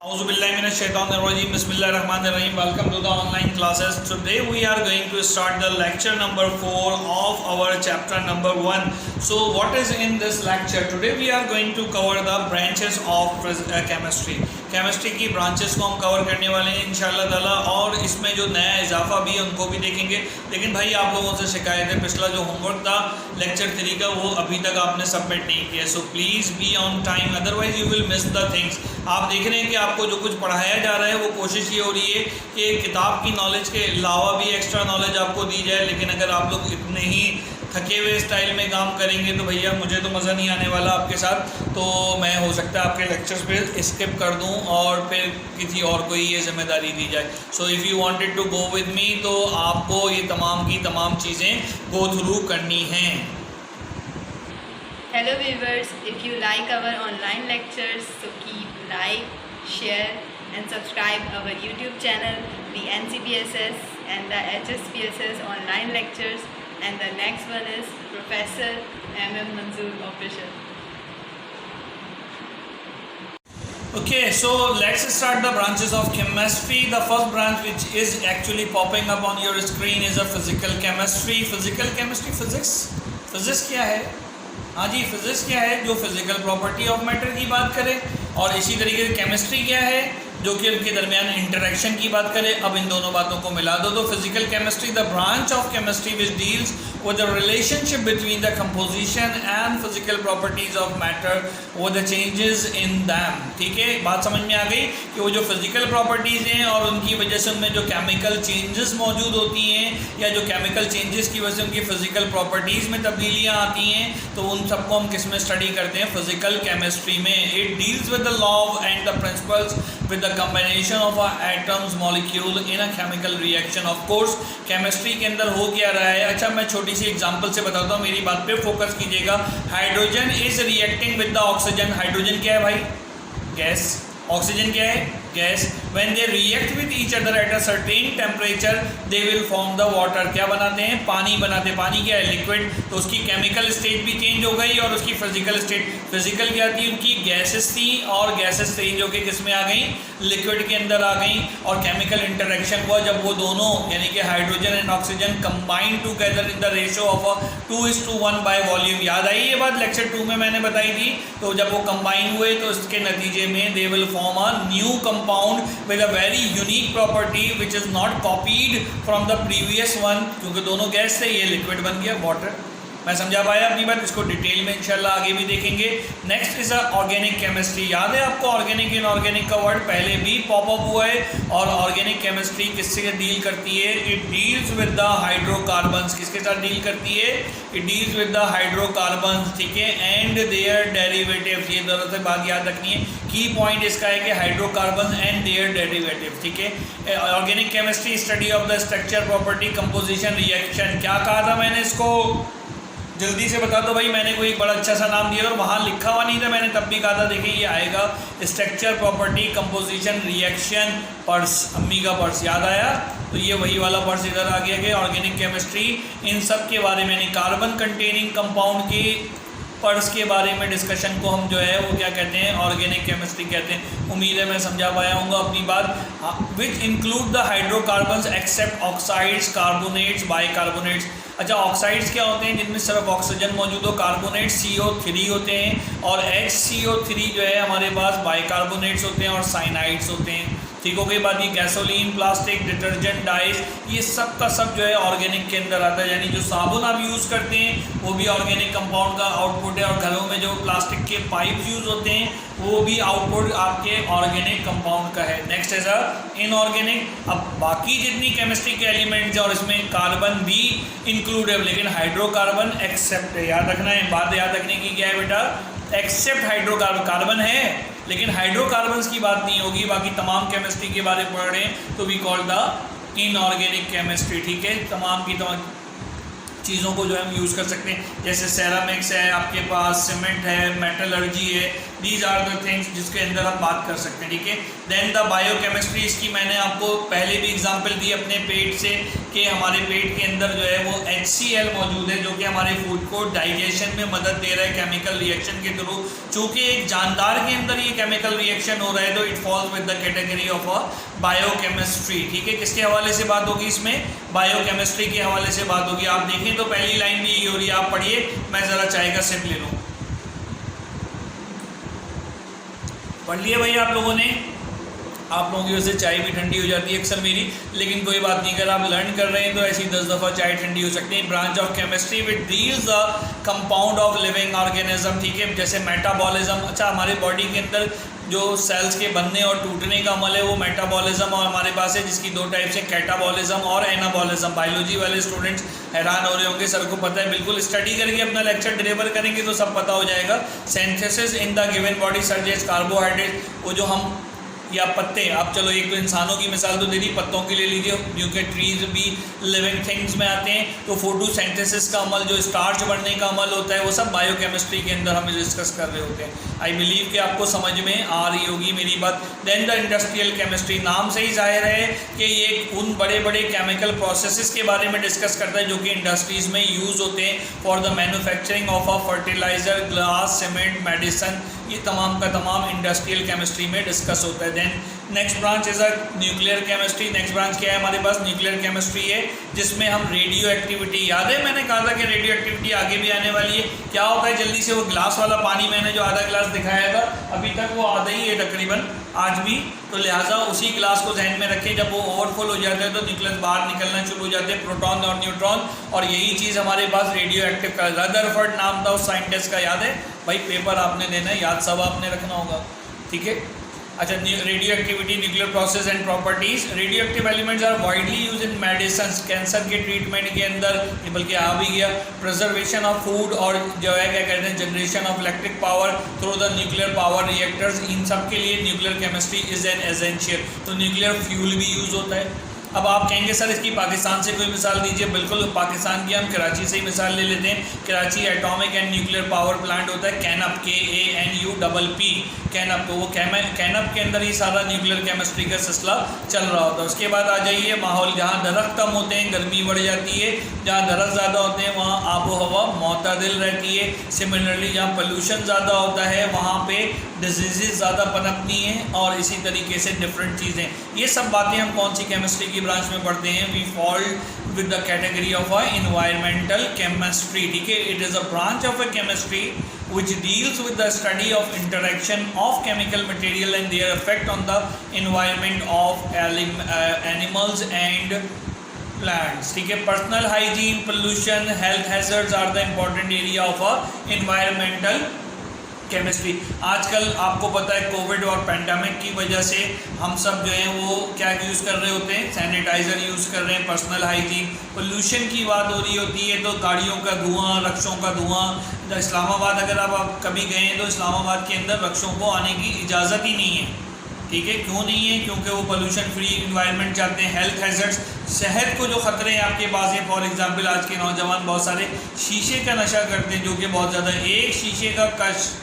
Auzubillahiminash-shaytanir-rajim. Bismillahir-rahmanir-rahim. Welcome to the online classes. Today we are going to start the lecture number 4 of our chapter number 1. So what is in this lecture? Today we are going to cover the branches of chemistry. Chemistry की branches को हम cover करने वाले हैं इंशाल्लाह ताला, और इसमें जो नया इजाफा भी है उनको भी देखेंगे। लेकिन भाई आप लोगों से शिकायत है, पिछला जो होमवर्क था लेक्चर 3 का वो अभी तक आपने सबमिट नहीं किया। So please be on time, otherwise you will miss the things. आप देख रहे हैं कि आपको जो कुछ पढ़ाया जा रहा है वो कोशिश ये हो रही है कि किताब की नॉलेज के अलावा भी एक्स्ट्रा नॉलेज आपको दी जाए। लेकिन अगर आप लोग इतने ही थके हुए स्टाइल में काम करेंगे तो भैया मुझे तो मज़ा नहीं आने वाला आपके साथ। तो मैं हो सकता है आपके लेक्चर्स पे स्किप कर दूं और फिर किसी और को ये जिम्मेदारी दी जाए। So if you wanted to go with me तो आपको ये तमाम की तमाम चीज़ें गो थ्रू करनी हैं। Hello viewers, if you like our online lectures, so keep like, share and subscribe our YouTube channel, the NCPSS and the HSPSS online lectures, and the next one is Professor MM Manzoor Official. Okay, so let's start the branches of chemistry. The first branch which is actually popping up on your screen is a physical chemistry. Physical chemistry, physics क्या है? हाँ जी, physics क्या है? जो physical property of matter की बात करें, और इसी तरीके से केमिस्ट्री क्या है जो कि उनके दरमियान इंटरेक्शन की बात करें। अब इन दोनों बातों को मिला दो तो physical chemistry the branch of chemistry which deals with the relationship between the composition and physical properties of matter वो द चेंजेस इन दैम। ठीक है, बात समझ में आ गई कि वो जो फिजिकल प्रॉपर्टीज़ हैं और उनकी वजह से उनमें जो केमिकल चेंजेस मौजूद होती हैं या जो केमिकल चेंजेस की वजह से उनकी फिजिकल प्रॉपर्टीज़ में तब्दीलियाँ आती हैं, तो उन सबको हम किस में स्टडी करते हैं? फिजिकल केमिस्ट्री में। It deals with the law and the principles with the combination of atoms molecule in a chemical reaction. of course chemistry के अंदर हो क्या रहा है? अच्छा, मैं छोटी सी एग्जांपल से बताता हूँ, मेरी बात पे फोकस कीजिएगा। Hydrogen is reacting with the oxygen. Hydrogen क्या है भाई? गैस। ऑक्सीजन क्या है? Gas. When they react with each other at a certain temperature they will form the water. क्या बनाते हैं? पानी बनाते हैं। पानी क्या है? लिक्विड। तो उसकी केमिकल स्टेट भी चेंज हो गई और उसकी फिजिकल स्टेट। फिजिकल क्या थी? उनकी गैसेस थी और गैसेस चेंज होकर किस में आ गई? लिक्विड के अंदर आ गई। और केमिकल इंटरेक्शन हुआ जब वो दोनों यानी कि hydrogen and oxygen combine together in the ratio of 2:1 by volume. याद आई ये बात? लेक्चर 2 में मैंने बताई थी। तो जब वो कंबाइन हुए तो इसके नतीजे में they will form a new compound with a very unique property which is not copied from the previous one। क्योंकि दोनों गैस थे, ये लिक्विड बन गया वाटर। मैं समझा पाया अपनी बात? इसको डिटेल में इंशाल्लाह आगे भी देखेंगे। Next is organic chemistry. याद है आपको ऑर्गेनिक इनऑर्गेनिक का वर्ड पहले भी पॉपअप हुआ है। और ऑर्गेनिक केमिस्ट्री किससे डील करती है? It deals with the hydrocarbons. किसके साथ डील करती है? It deals with the hydrocarbons. ठीक है, एंड देयर डेरिवेटिव्स। ये दोनों से बात याद रखनी है। की पॉइंट इसका है कि हाइड्रोकार्बन एंड देयर डेरिवेटिव। ठीक है, organic chemistry study of the structure property composition reaction. क्या कहा था मैंने? इसको जल्दी से बता दो भाई। मैंने कोई बड़ा अच्छा सा नाम दिया और वहाँ लिखा हुआ नहीं था, मैंने तब भी कहा था। देखिए ये आएगा structure property composition reaction purse. अम्मी का पर्स याद आया? तो ये वही वाला पर्स इधर आ गया कि ऑर्गेनिक केमिस्ट्री इन सब के बारे में, कार्बन कंटेनिंग कंपाउंड के पर्स के बारे में डिस्कशन को हम जो है वो क्या कहते हैं? ऑर्गेनिक केमिस्ट्री कहते हैं। उम्मीद है मैं समझा पाया हूँगा अपनी बात। Which include the hydrocarbons except oxides carbonates bicarbonates. अच्छा, ऑक्साइड्स क्या होते हैं? जिनमें सिर्फ ऑक्सीजन मौजूद हो। कार्बोनेट CO3 होते हैं और HCO3 जो है हमारे पास बाइकार्बोनेट्स होते हैं और साइनाइड्स होते हैं। ठीक हो गई बात? ये गैसोलीन, प्लास्टिक, डिटर्जेंट, डाइस, ये सब का सब जो है ऑर्गेनिक के अंदर आता है। यानी जो साबुन आप यूज़ करते हैं वो भी ऑर्गेनिक कंपाउंड का आउटपुट है, और घरों में जो प्लास्टिक के पाइप यूज़ होते हैं वो भी आउटपुट आपके ऑर्गेनिक कंपाउंड का है। नेक्स्ट है सर इनऑर्गेनिक। अब बाकी जितनी केमिस्ट्री के एलिमेंट्स हैं और इसमें कार्बन भी इंक्लूड है, लेकिन हाइड्रोकार्बन एक्सेप्ट है। याद रखना है, बात याद रखने की क्या है बेटा? Accept hydrocarbon. कार्बन है लेकिन हाइड्रोकार्बन्स की बात नहीं होगी। बाकी तमाम केमिस्ट्री के बारे में पढ़ रहे हैं तो we call the inorganic chemistry. ठीक है, तमाम की तमाम चीज़ों को जो हम यूज़ कर सकते हैं, जैसे सेरामिक्स है आपके पास, सीमेंट है, मेटलर्जी है, दीज आर द थिंग्स जिसके अंदर हम बात कर सकते हैं, ठीक है। देन द बायोकेमिस्ट्री, इसकी मैंने आपको पहले भी एग्जांपल दी अपने पेट से कि हमारे पेट के अंदर जो है वो HCl मौजूद है, जो कि हमारे फूड को डाइजेशन में मदद दे रहा है केमिकल रिएक्शन के थ्रू। चूँकि एक जानदार के अंदर ये केमिकल रिएक्शन हो रहा है तो it falls with the category of a biochemistry, ठीक है। किसके हवाले से बात होगी इसमें? बायोकेमिस्ट्री के हवाले से बात होगी। आप देखें तो पहली लाइन भी यही हो रही है, आप पढ़िए, मैं ज़रा चाय का सिप ले लूँ। पढ़ लिए भाई आप लोगों ने? आप लोगों की वजह से चाय भी ठंडी हो जाती है अक्सर मेरी, लेकिन कोई बात नहीं, अगर आप लर्न कर रहे हैं तो ऐसी 10 दफ़ा चाय ठंडी हो सकती है। Branch of chemistry which deals the compound of living organism, ठीक है। जैसे मेटाबॉलिज्म, अच्छा हमारे बॉडी के अंदर जो सेल्स के बनने और टूटने का अमल है वो मेटाबॉलिज्म और हमारे पास है, जिसकी दो टाइप से कैटाबॉलिज्म और एनाबॉलिज्म। बायोलॉजी वाले स्टूडेंट्स हैरान हो रहे होंगे, सर को पता है, बिल्कुल स्टडी करके अपना लेक्चर डिलीवर करेंगे तो सब पता हो जाएगा। Synthesis in the given body surges carbohydrate, वो जो हम या पत्ते, आप चलो एक तो इंसानों की मिसाल तो दे दी, पत्तों के लिए लीजिए, क्योंकि ट्रीज भी लिविंग थिंग्स में आते हैं। तो फोटोसिंथेसिस का अमल, जो स्टार्च बनने का अमल होता है, वो सब बायोकेमिस्ट्री के अंदर हम डिस्कस कर रहे होते हैं। आई बिलीव कि आपको समझ में आ रही होगी मेरी बात। देन द इंडस्ट्रियल केमिस्ट्री, नाम से ही जाहिर है कि ये उन बड़े बड़े केमिकल प्रोसेसेस के बारे में डिस्कस करता है जो कि इंडस्ट्रीज़ में यूज़ होते हैं for the manufacturing of a fertiliser, glass, cement, medicine, ये तमाम का तमाम इंडस्ट्रियल केमिस्ट्री में डिस्कस होता है। Then next branch is a nuclear chemistry. Next branch क्या है हमारे पास? न्यूक्लियर केमिस्ट्री है, जिसमें हम रेडियो एक्टिविटी, याद है मैंने कहा था कि रेडियो एक्टिविटी आगे भी आने वाली है। क्या होता है जल्दी से, वो ग्लास वाला पानी मैंने जो आधा ग्लास दिखाया था, अभी तक वो आधा ही है तकरीबन आज भी, तो लिहाजा उसी ग्लास को जहन में रखें। जब वो ओवरफुल हो जाता है तो न्यूक्लियस बाहर निकलना शुरू हो जाते हैं, प्रोटॉन और न्यूट्रॉन, और यही चीज़ हमारे पास रेडियो एक्टिव का। रदरफोर्ड नाम था उस साइंटिस्ट का, याद है भाई? पेपर आपने देना है, याद सब आपने रखना होगा, ठीक है। अच्छा, radioactivity, nuclear process and properties. Radioactive elements are widely use in medicine, cancer के ट्रीटमेंट के अंदर, बल्कि आ भी गया, प्रिजर्वेशन ऑफ फूड, और जो है क्या कहते हैं generation of electric power through the nuclear power reactors. इन सब के लिए nuclear chemistry is an essential. तो न्यूक्लियर फ्यूल भी यूज़ होता है। अब आप कहेंगे सर इसकी पाकिस्तान से कोई मिसाल दीजिए। बिल्कुल, पाकिस्तान की हम कराची से ही मिसाल ले लेते हैं। Karachi atomic and nuclear power plant होता है, कैनअप, KANUPP, कैनअप। तो वो कैनअप के अंदर ही सारा न्यूक्लियर केमिस्ट्री का सिलसिला चल रहा होता है। उसके बाद आ जाइए माहौल, जहाँ दरख्त कम होते हैं गर्मी बढ़ जाती है, जहाँ दरख्त ज़्यादा होते हैं वहाँ आबो हवा मोतदिल रहती है। सिमिलरली जहाँ पोल्यूशन ज़्यादा होता है वहाँ पे डिजीज़ ज़्यादा पनपती हैं, और इसी तरीके से डिफरेंट चीज़ें। ये सब बातें हम कौन सी केमिस्ट्री की ब्रांच में पढ़ते हैं? We fall with the category of a environmental chemistry, ठीक है। It is a branch of a chemistry which deals with the study of interaction of chemical material and their effect on the environment of animals and plants, ठीक है। Personal hygiene, pollution, health hazards are the important area of a environmental chemistry. आजकल आपको पता है Covid और pandemic की वजह से हम सब जो हैं वो क्या यूज़ कर रहे होते हैं? सैनिटाइज़र यूज़ कर रहे हैं। पर्सनल हाइजीन, पोल्यूशन की बात हो रही होती है तो गाड़ियों का धुआं, रक्षों का धुआं। इस्लामाबाद अगर आप कभी गए हैं तो इस्लामाबाद के अंदर रक्षों को आने की इजाज़त ही नहीं है, ठीक है। क्यों नहीं है? क्योंकि वो पोल्यूशन फ्री इन्वायरमेंट चाहते हैं। हेल्थ हैजर्ड्स, सेहत को जो ख़तरे हैं आपके पास हैं, फॉर एग्जांपल आज के नौजवान बहुत सारे शीशे का नशा करते हैं, जो कि बहुत ज़्यादा, एक शीशे का कश,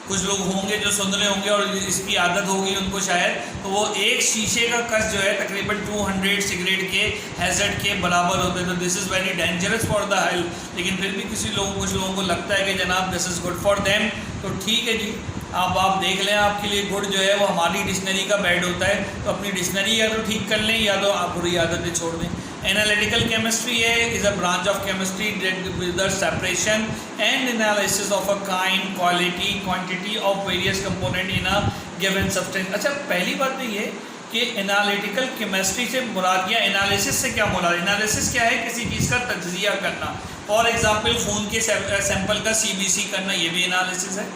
कुछ लोग होंगे जो सुन रहे होंगे और इसकी आदत होगी उनको शायद, तो वो एक शीशे का कश जो है तकरीबन 200 सिगरेट के हैजर्ड के बराबर होते हैं। तो this is very dangerous for the health. लेकिन फिर भी कुछ लोगों को लगता है कि जनाब this is good for them, तो ठीक है जी, आप देख लें, आपके लिए गुड जो है वो हमारी डिक्शनरी का बैड होता है। तो अपनी डिक्शनरी या तो ठीक कर लें या तो आप बुरी आदतें छोड़ दें। एनालिटिकल केमिस्ट्री है, is a branch of chemistry with the separation and analysis of a kind, quality, quantity of various component in a given substance. अच्छा, पहली बात तो ये कि एनालिटिकल केमिस्ट्री से मुराद, या एनालिसिस से क्या मुराद? एनालिसिस क्या है? किसी चीज़ का तज्जिया करना। फॉर एग्जांपल खून के सैंपल का CBC करना, ये भी एनालिसिस है।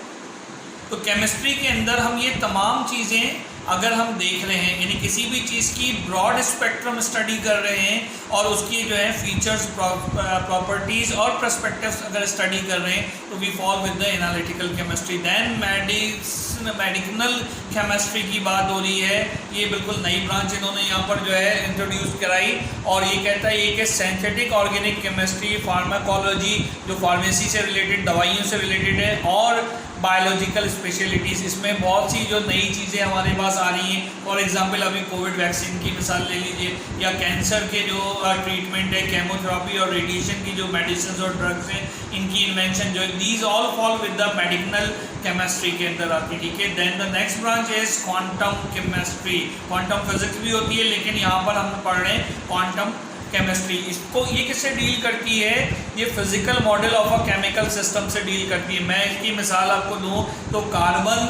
तो केमिस्ट्री के अंदर हम ये तमाम चीज़ें अगर हम देख रहे हैं, यानी किसी भी चीज़ की ब्रॉड स्पेक्ट्रम स्टडी कर रहे हैं और उसकी जो है फीचर्स, प्रॉपर्टीज़ और पर्सपेक्टिव्स अगर स्टडी कर रहे हैं, तो we fall with the analytical chemistry. Then medical chemistry की बात हो रही है, ये बिल्कुल नई ब्रांच इन्होंने यहाँ पर जो है इंट्रोड्यूस कराई, और ये कहता है ये कि सिंथेटिक ऑर्गेनिक केमिस्ट्री, फार्माकोलॉजी, जो फार्मेसी से रिलेटेड, दवाइयों से रिलेटेड है, और बायोलॉजिकल स्पेशलिटीज़, इसमें बहुत सी जो नई चीज़ें हमारे पास आ रही हैं। फॉर एग्जांपल अभी कोविड वैक्सीन की मिसाल ले लीजिए, या कैंसर के जो ट्रीटमेंट है, केमोथेरेपी और रेडिएशन की जो मेडिसिन और ड्रग्स हैं, इनकी इन्वेंशन जो है, these all fall with the medical chemistry के अंदर आती है, ठीक है। Then the next branch is quantum chemistry. Quantum physics भी होती है, लेकिन यहाँ पर हम पढ़ रहे हैं क्वांटम केमिस्ट्री। इसको ये किससे डील करती है? ये physical model of a chemical system से डील करती है। मैं इसकी मिसाल आपको दूं तो कार्बन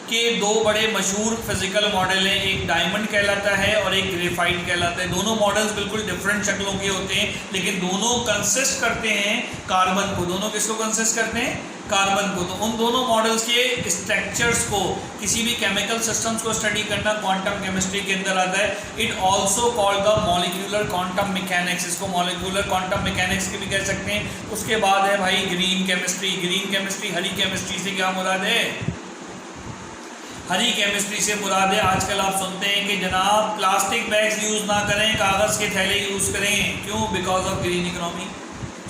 के दो बड़े मशहूर फिजिकल मॉडल हैं, एक डायमंड कहलाता है और एक ग्रेफाइट कहलाता है। दोनों मॉडल्स बिल्कुल डिफरेंट शक्लों के होते हैं, लेकिन दोनों कंसिस्ट करते हैं कार्बन को। दोनों किसको कंसिस्ट करते हैं? कार्बन को। तो उन दोनों मॉडल्स के स्ट्रक्चर्स को, किसी भी केमिकल सिस्टम्स को स्टडी करना क्वांटम केमिस्ट्री के अंदर आता है। It also called the molecular quantum mechanics, इसको मॉलिक्यूलर क्वांटम मैकेनिक्स के भी कह सकते हैं। उसके बाद है भाई ग्रीन केमिस्ट्री। ग्रीन केमिस्ट्री हरी केमिस्ट्री से क्या मुराद है? हरी केमिस्ट्री से मुराद है, आजकल आप सुनते हैं कि जनाब प्लास्टिक बैग्स यूज़ ना करें, कागज़ के थैले यूज़ करें। क्यों? Because of green economy.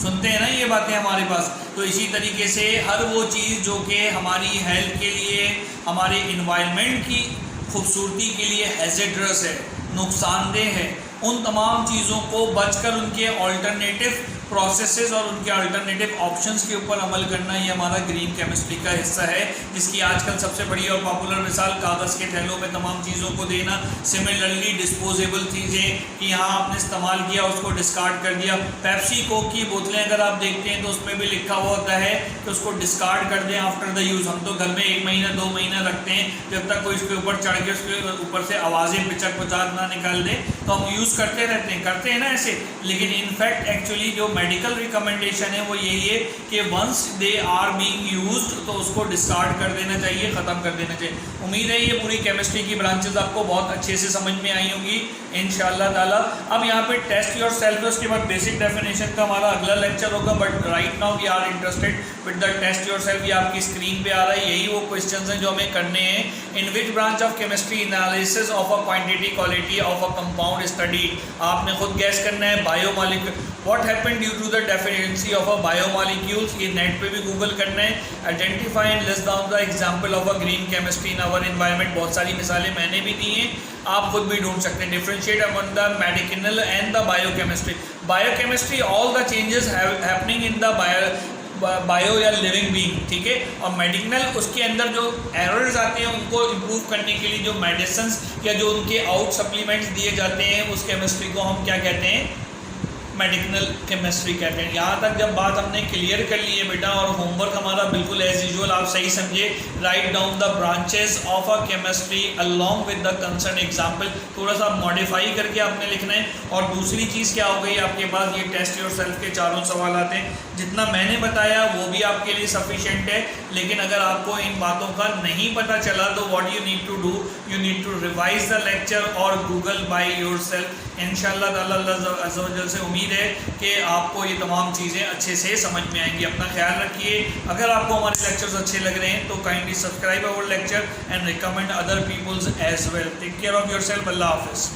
सुनते हैं ना ये बातें हमारे पास। तो इसी तरीके से हर वो चीज़ जो कि हमारी हेल्थ के लिए, हमारे इन्वायरमेंट की खूबसूरती के लिए हैज़र्डस है, नुकसानदेह है, उन तमाम चीज़ों को बचकर उनके ऑल्टरनेटिव प्रोसेसेस और उनके अल्टरनेटिव ऑप्शंस के ऊपर अमल करना, ये हमारा ग्रीन केमिस्ट्री का हिस्सा है, जिसकी आजकल सबसे बड़ी और पॉपुलर मिसाल कागज़ के थैलों में तमाम चीज़ों को देना। सिमिलरली डिस्पोजेबल चीज़ें कि यहाँ आपने इस्तेमाल किया, उसको डिस्कार्ड कर दिया। पेप्सी कोक की बोतलें अगर आप देखते हैं तो उसमें भी लिखा हुआ होता है कि उसको डिस्कार्ड कर दें आफ्टर द यूज़। हम तो घर में 1 महीना 2 महीना रखते हैं, जब तक कोई उसके ऊपर चढ़ के उसके ऊपर से आवाज़ें पिचक पचाक ना निकाल दे, तो हम यूज़ करते रहते हैं ना ऐसे। लेकिन इनफैक्ट एक्चुअली जो मेडिकल रिकमेंडेशन है वो यही है कि once they are being used तो उसको डिस्कार्ड कर देना चाहिए, ख़त्म कर देना चाहिए। उम्मीद है ये पूरी केमिस्ट्री की ब्रांचेस आपको बहुत अच्छे से समझ में आई होंगी इंशाअल्लाह ताला। अब यहाँ पे टेस्ट योर सेल्फ है, उसके बाद बेसिक डेफिनेशन का हमारा अगला लेक्चर होगा। But right now we are interested with the test yourself. ये आपकी स्क्रीन पे आ रहा है, यही वो क्वेश्चन हैं जो हमें करने हैं। In which branch of chemistry analysis of a quantity quality of a compound study. आपने खुद गैस करना है। Biomolecule, what happened due to the deficiency of a biomolecules, ये नेट पे भी गूगल करना है। Identify and list down the example of a green chemistry in our environment. बहुत सारी मिसालें मैंने भी दी हैं, आप खुद भी ढूंढ सकते हैं। Differentiate among the medicinal and the biochemistry. Biochemistry all the changes happening in the bio या लिविंग बीइंग, ठीक है। और मेडिसिनल, उसके अंदर जो एरर्स आते हैं उनको इम्प्रूव करने के लिए जो मेडिसिन या जो उनके आउट सप्लीमेंट्स दिए जाते हैं, उस केमिस्ट्री को हम क्या कहते हैं? मेडिकल केमिस्ट्री कहते हैं। यहाँ तक जब बात हमने क्लियर कर ली है बेटा, और होमवर्क हमारा बिल्कुल एज यूजुअल आप सही समझे। Write down the branches of a chemistry along with the concern example. थोड़ा सा मॉडिफाई करके आपने लिखना है। और दूसरी चीज़ क्या हो गई आपके पास, ये टेस्ट योर सेल्फ के 4 सवाल आते हैं। जितना मैंने बताया वो भी आपके लिए सफिशेंट है, लेकिन अगर आपको इन बातों का नहीं पता चला तो what you need to do, you need to revise the lecture और गूगल बाय योर सेल्फ। इंशाअल्लाह ताला अल्लाह अज़्ज़ा व जल से उम्मीद है कि आपको ये तमाम चीज़ें अच्छे से समझ में आएंगी। अपना ख्याल रखिए। अगर आपको हमारे लेक्चर्स अच्छे लग रहे हैं तो kindly subscribe our lecture and recommend other peoples as well. Take care of yourself. अल्लाह हाफ़िज़।